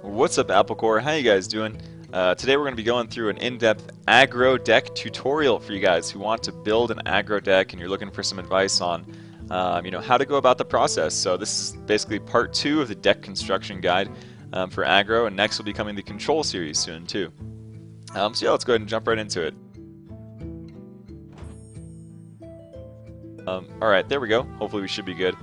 What's up, Applecore? How you guys doing? Today we're going to be going through an in-depth aggro deck tutorial for you guys who want to build an aggro deck and you're looking for some advice on how to go about the process. So this is basically part 2 of the deck construction guide for aggro, and next will be coming the control series soon too. So yeah, let's go ahead and jump right into it. Alright, there we go. Hopefully we should be good.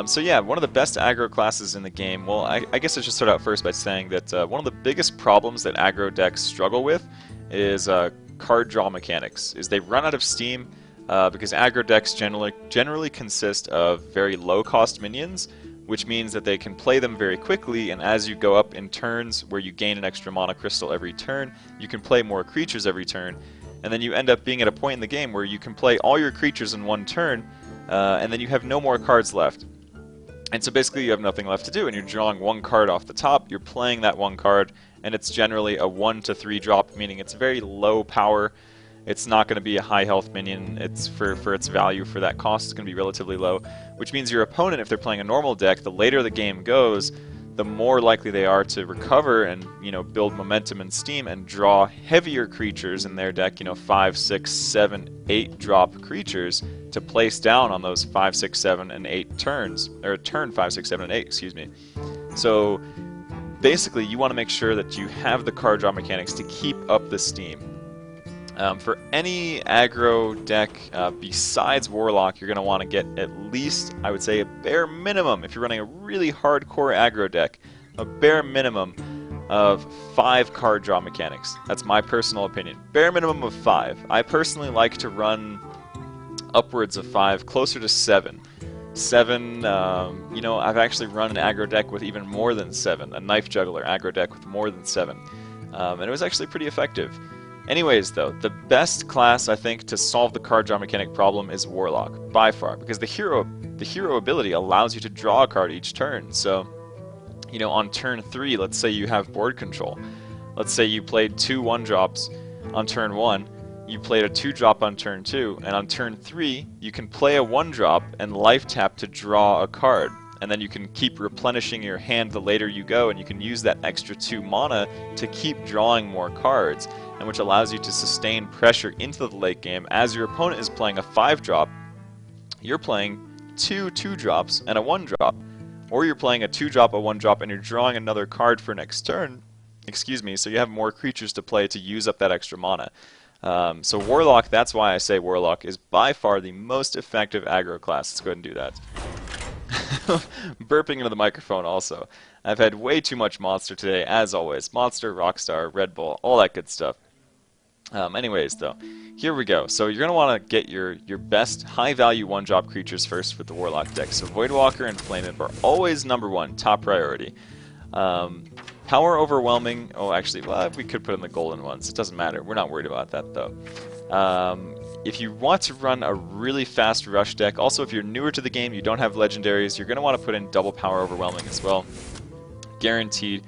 So yeah, one of the best aggro classes in the game. Well, I guess I should start out first by saying that one of the biggest problems that aggro decks struggle with is card draw mechanics. Is they run out of steam because aggro decks generally consist of very low cost minions, which means that they can play them very quickly, and as you go up in turns where you gain an extra mana crystal every turn, you can play more creatures every turn, and then you end up being at a point in the game where you can play all your creatures in one turn, and then you have no more cards left. And so basically you have nothing left to do, and you're drawing one card off the top, you're playing that one card, and it's generally a 1 to 3 drop, meaning it's very low power. It's not going to be a high health minion. It's for its value for that cost, it's going to be relatively low, which means your opponent, if they're playing a normal deck, the later the game goes, the more likely they are to recover and build momentum and steam and draw heavier creatures in their deck, 5, 6, 7, 8 drop creatures to place down on those 5, 6, 7, and 8 turns, or turn 5, 6, 7, and 8, excuse me. So basically you want to make sure that you have the card draw mechanics to keep up the steam. For any aggro deck besides Warlock, you're going to want to get at least, I would say, a bare minimum, if you're running a really hardcore aggro deck, a bare minimum of 5 card draw mechanics. That's my personal opinion. Bare minimum of 5. I personally like to run upwards of 5, closer to 7. 7, I've actually run an aggro deck with even more than 7, a knife juggler aggro deck with more than 7, and it was actually pretty effective. Anyways, though, the best class, I think, to solve the card draw mechanic problem is Warlock, by far, because the hero ability allows you to draw a card each turn. So, on turn 3, let's say you have board control. Let's say you played 2 1-drops on turn 1, you played a 2-drop on turn 2, and on turn 3, you can play a 1-drop and life tap to draw a card. And then you can keep replenishing your hand the later you go, and you can use that extra 2 mana to keep drawing more cards, and which allows you to sustain pressure into the late game. As your opponent is playing a 5-drop, you're playing 2 2-drops and a 1-drop. Or you're playing a 2-drop, a 1-drop, and you're drawing another card for next turn, so you have more creatures to play to use up that extra mana. So Warlock, that's why I say Warlock is by far the most effective aggro class. Let's go ahead and do that. Burping into the microphone also. I've had way too much Monster today, as always. Monster, Rockstar, Red Bull, all that good stuff. Anyways, though, here we go. So you're going to want to get your best high-value 1-drop creatures first with the Warlock deck. So Voidwalker and Flame Imp are always #1, top priority. Power Overwhelming, well, we could put in the golden ones. It doesn't matter. We're not worried about that, though. If you want to run a really fast rush deck, also if you're newer to the game, you don't have legendaries, you're going to want to put in double Power Overwhelming as well. Guaranteed.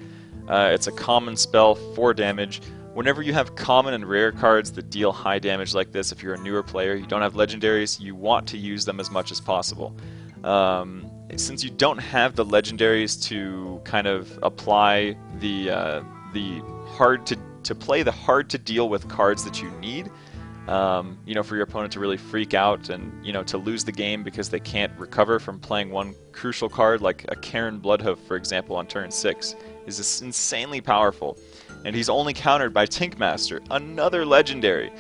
It's a common spell, 4 damage. Whenever you have common and rare cards that deal high damage like this, if you're a newer player, you don't have legendaries, you want to use them as much as possible. Since you don't have the legendaries to kind of apply the hard to play the hard to deal with cards that you need, for your opponent to really freak out and, to lose the game because they can't recover from playing one crucial card, like a Karen Bloodhoof, for example, on turn 6, is just insanely powerful. And he's only countered by Tinkmaster, another legendary.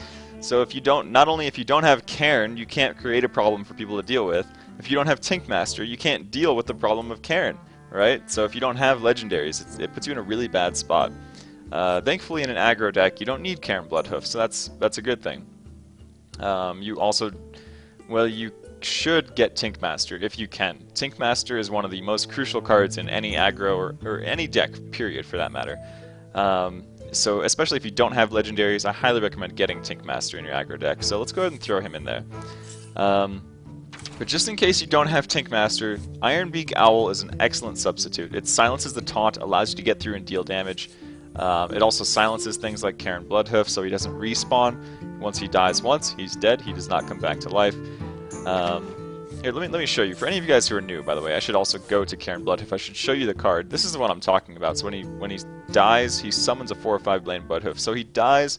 So not only if you don't have Karen, you can't create a problem for people to deal with. If you don't have Tinkmaster, you can't deal with the problem of Karen, right? So if you don't have legendaries, it puts you in a really bad spot. Thankfully, in an aggro deck, you don't need Karen Bloodhoof, so that's a good thing. You should get Tinkmaster if you can. Tinkmaster is one of the most crucial cards in any aggro or any deck, period, for that matter. So especially if you don't have legendaries, I highly recommend getting Tinkmaster in your aggro deck. So let's go ahead and throw him in there. But just in case you don't have Tinkmaster, Ironbeak Owl is an excellent substitute. It silences the taunt, allows you to get through and deal damage. It also silences things like Karen Bloodhoof, so he doesn't respawn. Once he dies once, he's dead. He does not come back to life. Here, let me show you. For any of you guys who are new, by the way, I should also go to Cairn Bloodhoof. I should show you the card. This is what I'm talking about. So when he dies, he summons a 4 or 5 Blade Bloodhoof. So he dies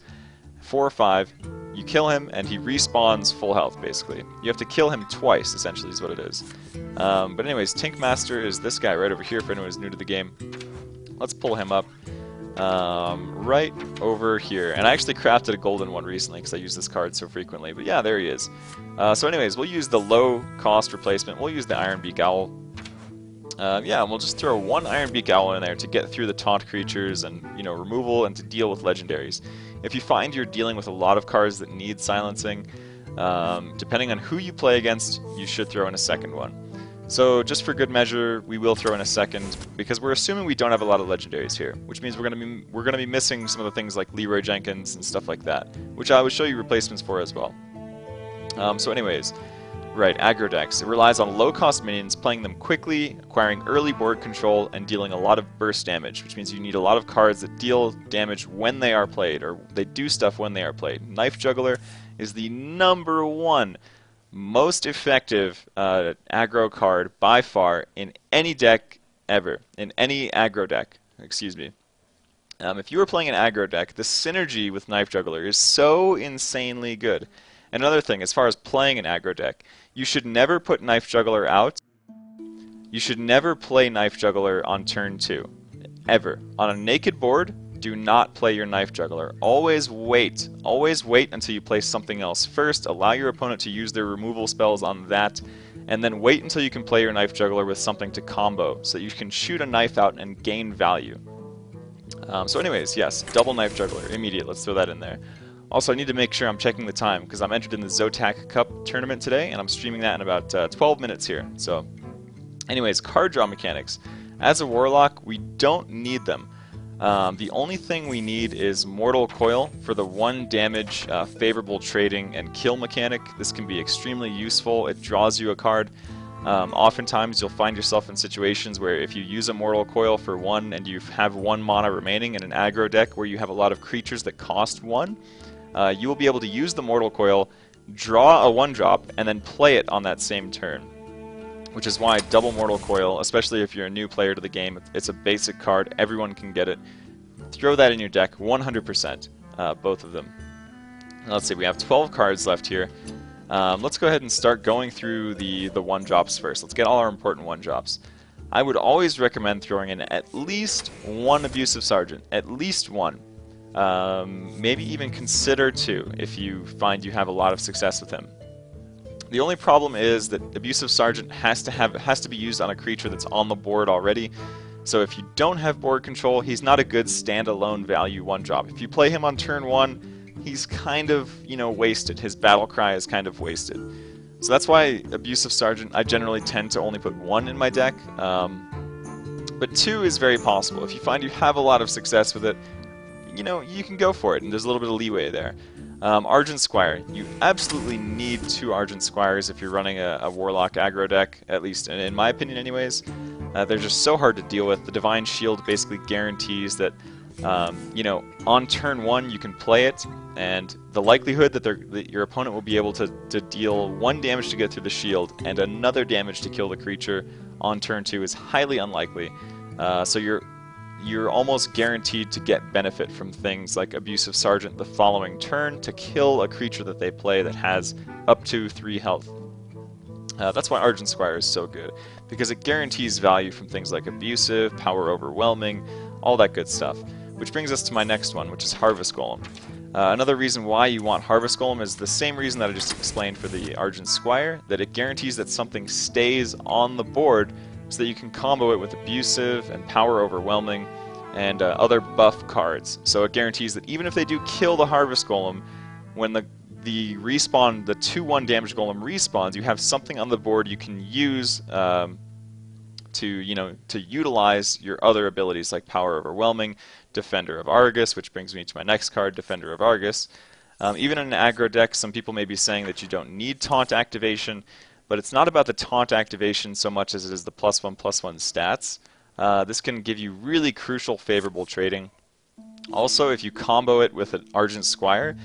4 or 5. You kill him, and he respawns full health, basically. You have to kill him twice, essentially, is what it is. But anyways, Tinkmaster is this guy right over here for anyone who's new to the game. Let's pull him up. Right over here. And I actually crafted a golden one recently because I use this card so frequently. But yeah, there he is. So anyways, we'll use the low-cost replacement. We'll use the Ironbeak Owl. Yeah, and we'll just throw one Ironbeak Owl in there to get through the taunt creatures and, you know, removal and to deal with legendaries. If you find you're dealing with a lot of cards that need silencing, depending on who you play against, you should throw in a second one. So just for good measure, we will throw in a second because we're assuming we don't have a lot of legendaries here, which means we're gonna be missing some of the things like Leroy Jenkins and stuff like that, which I will show you replacements for as well. So anyways, right, aggro decks. It relies on low-cost minions, playing them quickly, acquiring early board control, and dealing a lot of burst damage, which means you need a lot of cards that deal damage when they are played, or they do stuff when they are played. Knife Juggler is the #1 most effective aggro card by far in any deck ever, in any aggro deck, excuse me. If you were playing an aggro deck, the synergy with Knife Juggler is so insanely good. And another thing, as far as playing an aggro deck, you should never put Knife Juggler out. You should never play Knife Juggler on turn 2. Ever. On a naked board, do not play your Knife Juggler. Always wait. Always wait until you play something else first. Allow your opponent to use their removal spells on that, and then wait until you can play your Knife Juggler with something to combo, so that you can shoot a knife out and gain value. So anyways, yes, double Knife Juggler. Immediate. Let's throw that in there. Also, I need to make sure I'm checking the time, because I'm entered in the Zotac Cup tournament today, and I'm streaming that in about 12 minutes here. So, anyways, card draw mechanics. As a Warlock, we don't need them. The only thing we need is Mortal Coil for the 1 damage favorable trading and kill mechanic. This can be extremely useful. It draws you a card. Oftentimes you'll find yourself in situations where if you use a Mortal Coil for 1 and you have 1 mana remaining in an aggro deck where you have a lot of creatures that cost 1, you will be able to use the Mortal Coil, draw a 1-drop, and then play it on that same turn. Which is why double Mortal Coil, especially if you're a new player to the game, it's a basic card, everyone can get it. Throw that in your deck, 100%, both of them. Now, let's see, we have 12 cards left here. Let's go ahead and start going through the 1-drops first. Let's get all our important 1-drops. I would always recommend throwing in at least 1 Abusive Sergeant, at least 1. Maybe even consider 2 if you find you have a lot of success with him. The only problem is that Abusive Sergeant has to be used on a creature that's on the board already. So if you don't have board control, he's not a good standalone value 1-drop. If you play him on turn 1, he's kind of, you know, wasted. His battle cry is kind of wasted. So that's why Abusive Sergeant, I generally tend to only put 1 in my deck. But 2 is very possible. If you find you have a lot of success with it, you know, you can go for it, and there's a little bit of leeway there. Argent Squire. You absolutely need 2 Argent Squires if you're running a Warlock aggro deck, at least in my opinion anyways. They're just so hard to deal with. The Divine Shield basically guarantees that, you know, on turn 1 you can play it, and the likelihood that your opponent will be able to deal 1 damage to get through the shield and another damage to kill the creature on turn 2 is highly unlikely. So you're almost guaranteed to get benefit from things like Abusive Sergeant the following turn to kill a creature that they play that has up to 3 health. That's why Argent Squire is so good, because it guarantees value from things like Abusive, Power Overwhelming, all that good stuff. Which brings us to my next one, which is Harvest Golem. Another reason why you want Harvest Golem is the same reason that I just explained for the Argent Squire, that it guarantees that something stays on the board so that you can combo it with Abusive and Power Overwhelming and other buff cards. So it guarantees that even if they do kill the Harvest Golem, when the 2/1 damage Golem respawns, you have something on the board you can use to utilize your other abilities like Power Overwhelming, Defender of Argus, which brings me to my next card, Defender of Argus. Even in an aggro deck, some people may be saying that you don't need taunt activation, but it's not about the taunt activation so much as it is the +1/+1 stats. This can give you really crucial favorable trading. Also, if you combo it with an Argent Squire,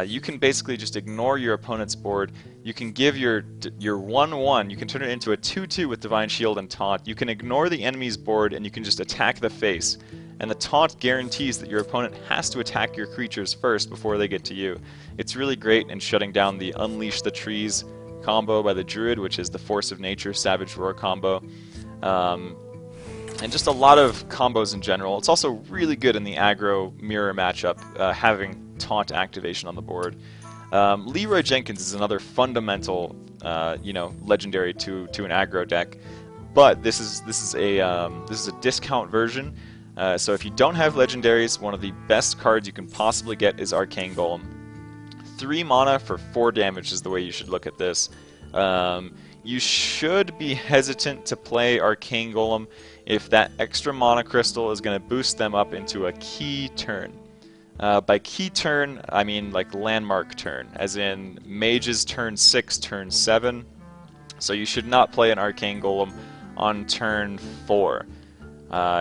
you can basically just ignore your opponent's board. You can give your 1/1, you can turn it into a 2/2 with Divine Shield and Taunt. You can ignore the enemy's board and you can just attack the face. And the taunt guarantees that your opponent has to attack your creatures first before they get to you. It's really great in shutting down the Unleash the Trees combo by the Druid, which is the Force of Nature Savage Roar combo. And just a lot of combos in general. It's also really good in the aggro mirror matchup, having taunt activation on the board. Leroy Jenkins is another fundamental, legendary to an aggro deck, but this is a discount version. So if you don't have legendaries, one of the best cards you can possibly get is Arcane Golem. 3 mana for 4 damage is the way you should look at this. You should be hesitant to play Arcane Golem if that extra mana crystal is going to boost them up into a key turn. By key turn, I mean like landmark turn, as in Mage's turn 6, turn 7. So you should not play an Arcane Golem on turn 4.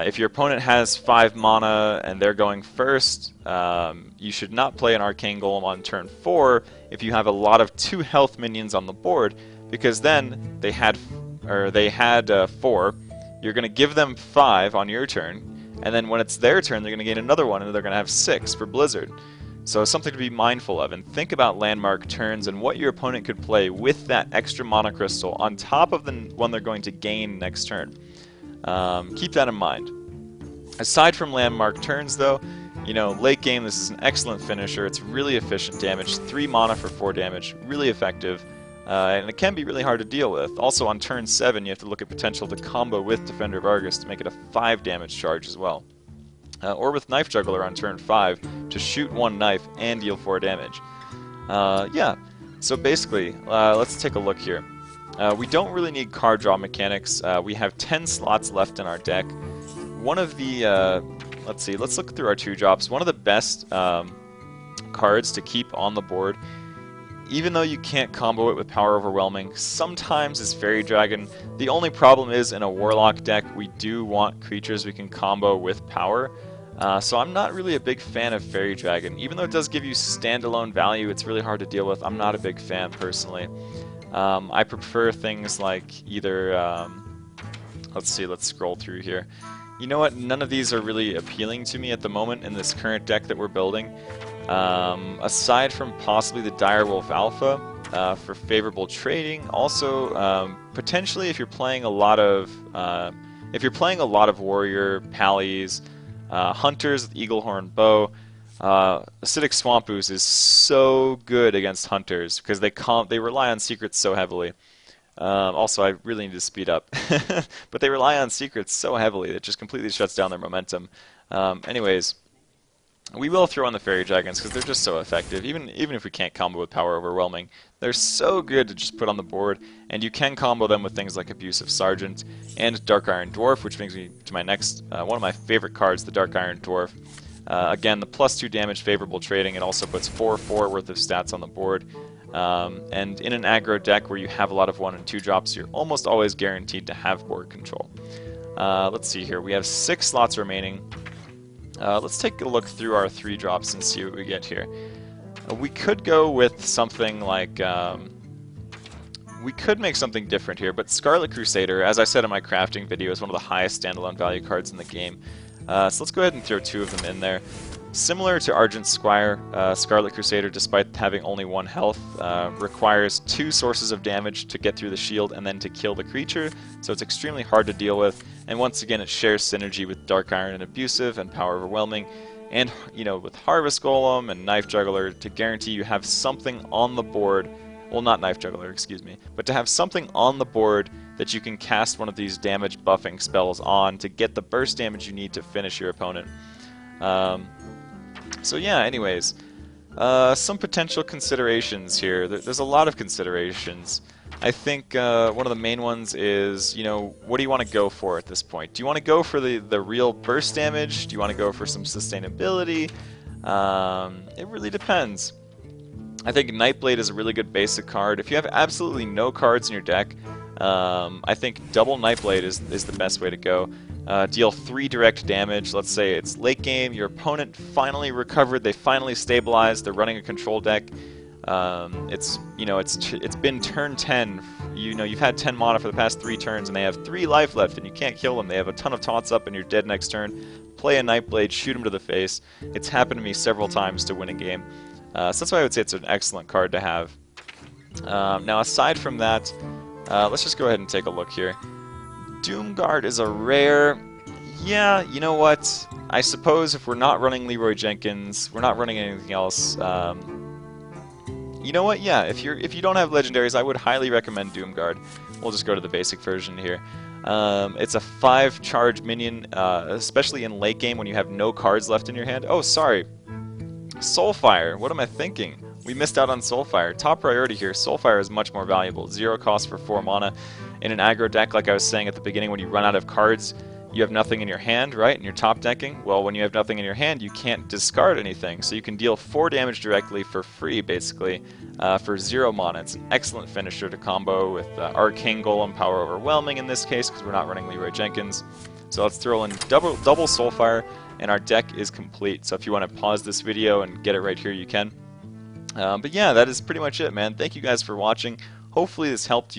If your opponent has 5 mana and they're going first, you should not play an Arcane Golem on turn 4 if you have a lot of 2 health minions on the board, because then they had 4. You're going to give them 5 on your turn, and then when it's their turn, they're going to gain another one, and they're going to have 6 for Blizzard. So something to be mindful of, and think about landmark turns and what your opponent could play with that extra mana crystal on top of the one they're going to gain next turn. Keep that in mind. Aside from landmark turns, though, late game, this is an excellent finisher. It's really efficient damage, 3 mana for 4 damage, really effective, and it can be really hard to deal with. Also, on turn 7, you have to look at potential to combo with Defender of Argus to make it a 5 damage charge as well. Or with Knife Juggler on turn 5 to shoot 1 knife and deal 4 damage. Yeah, so basically, let's take a look here. We don't really need card draw mechanics. We have 10 slots left in our deck. One of the, let's look through our 2-drops. One of the best cards to keep on the board, even though you can't combo it with Power Overwhelming, sometimes is Fairy Dragon. The only problem is in a Warlock deck, we do want creatures we can combo with power. So I'm not really a big fan of Fairy Dragon. Even though it does give you standalone value, it's really hard to deal with. I'm not a big fan personally. I prefer things like either, let's scroll through here. You know what, none of these are really appealing to me at the moment in this current deck that we're building. Aside from possibly the Direwolf Alpha for favorable trading. Also, potentially if you're playing a lot of warrior, pallies, hunters with Eaglehorn Bow, Acidic Swamp Ooze is so good against hunters because they rely on secrets so heavily. Also, I really need to speed up, but they rely on secrets so heavily that it just completely shuts down their momentum. Anyways, we will throw on the Fairy Dragons because they're just so effective. Even if we can't combo with Power Overwhelming, they're so good to just put on the board, and you can combo them with things like Abusive Sergeant and Dark Iron Dwarf, which brings me to my next, one of my favorite cards, the Dark Iron Dwarf. Again, the +2 damage favorable trading, it also puts 4/4 worth of stats on the board. And in an aggro deck where you have a lot of 1 and 2 drops, you're almost always guaranteed to have board control. Let's see here, we have 6 slots remaining. Let's take a look through our 3 drops and see what we get here. We could go with something like, we could make something different here, but Scarlet Crusader, as I said in my crafting video, is one of the highest standalone value cards in the game. So let's go ahead and throw 2 of them in there. Similar to Argent Squire, Scarlet Crusader, despite having only 1 health, requires 2 sources of damage to get through the shield and then to kill the creature, so it's extremely hard to deal with. And once again, it shares synergy with Dark Iron and Abusive and Power Overwhelming, and with Harvest Golem and Knife Juggler to guarantee you have something on the board. Well, not Knife Juggler, excuse me, but to have something on the board that you can cast one of these damage buffing spells on to get the burst damage you need to finish your opponent. So yeah, anyways, some potential considerations here. There's a lot of considerations. I think one of the main ones is, what do you want to go for at this point? Do you want to go for the real burst damage? Do you want to go for some sustainability? It really depends. I think Nightblade is a really good basic card. If you have absolutely no cards in your deck, I think double Nightblade is the best way to go. deal 3 direct damage. Let's say it's late game, your opponent finally recovered, they finally stabilized, they're running a control deck. It's been turn 10. You've had 10 mana for the past 3 turns, and they have 3 life left, and you can't kill them. They have a ton of taunts up, and you're dead next turn. Play a Nightblade, shoot them to the face. It's happened to me several times to win a game. So that's why I would say it's an excellent card to have. Now, aside from that, let's just go ahead and take a look here. Doomguard is a rare. Yeah, you know what? I suppose if we're not running Leroy Jenkins, we're not running anything else. You know what? Yeah, if you don't have legendaries, I would highly recommend Doomguard. We'll just go to the basic version here. It's a 5 charge minion, especially in late game when you have no cards left in your hand. Oh, sorry. Soulfire. What am I thinking? We missed out on Soulfire. Top priority here. Soulfire is much more valuable. 0 cost for 4 mana. In an aggro deck, like I was saying at the beginning, when you run out of cards, you have nothing in your hand, right? And you're top decking. Well, when you have nothing in your hand, you can't discard anything. So you can deal 4 damage directly for free, basically, for 0 mana. It's an excellent finisher to combo with Arcane Golem, Power Overwhelming in this case, because we're not running Leroy Jenkins. So let's throw in double Soulfire, and our deck is complete. So if you want to pause this video and get it right here, you can. But yeah, that is pretty much it, man. Thank you guys for watching. Hopefully this helped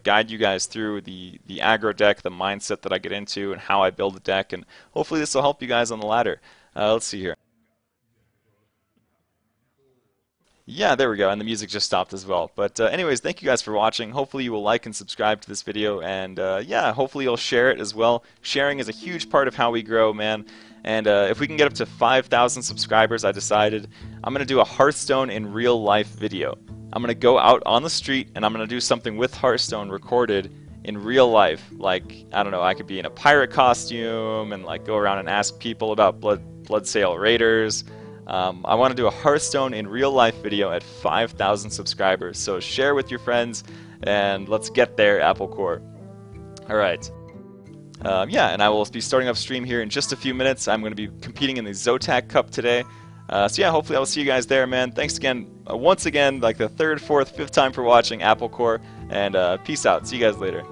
guide you guys through the aggro deck, the mindset that I get into, and how I build the deck, and hopefully this will help you guys on the ladder. Let's see here. Yeah, there we go, and the music just stopped as well. But anyways, thank you guys for watching. Hopefully you will like and subscribe to this video, and yeah, hopefully you'll share it as well. Sharing is a huge part of how we grow, man. And if we can get up to 5,000 subscribers, I decided I'm going to do a Hearthstone in real life video. I'm going to go out on the street and I'm going to do something with Hearthstone recorded in real life. Like, I don't know, I could be in a pirate costume and like go around and ask people about Bloodsail Raiders. I want to do a Hearthstone in real life video at 5,000 subscribers. So share with your friends and let's get there, Apple Core. Alright. Yeah, and I will be starting up stream here in just a few minutes. I'm going to be competing in the Zotac Cup today. So yeah, hopefully I will see you guys there, man. Thanks again, once again, like the 3rd, 4th, 5th time for watching Apple Core, and peace out. See you guys later.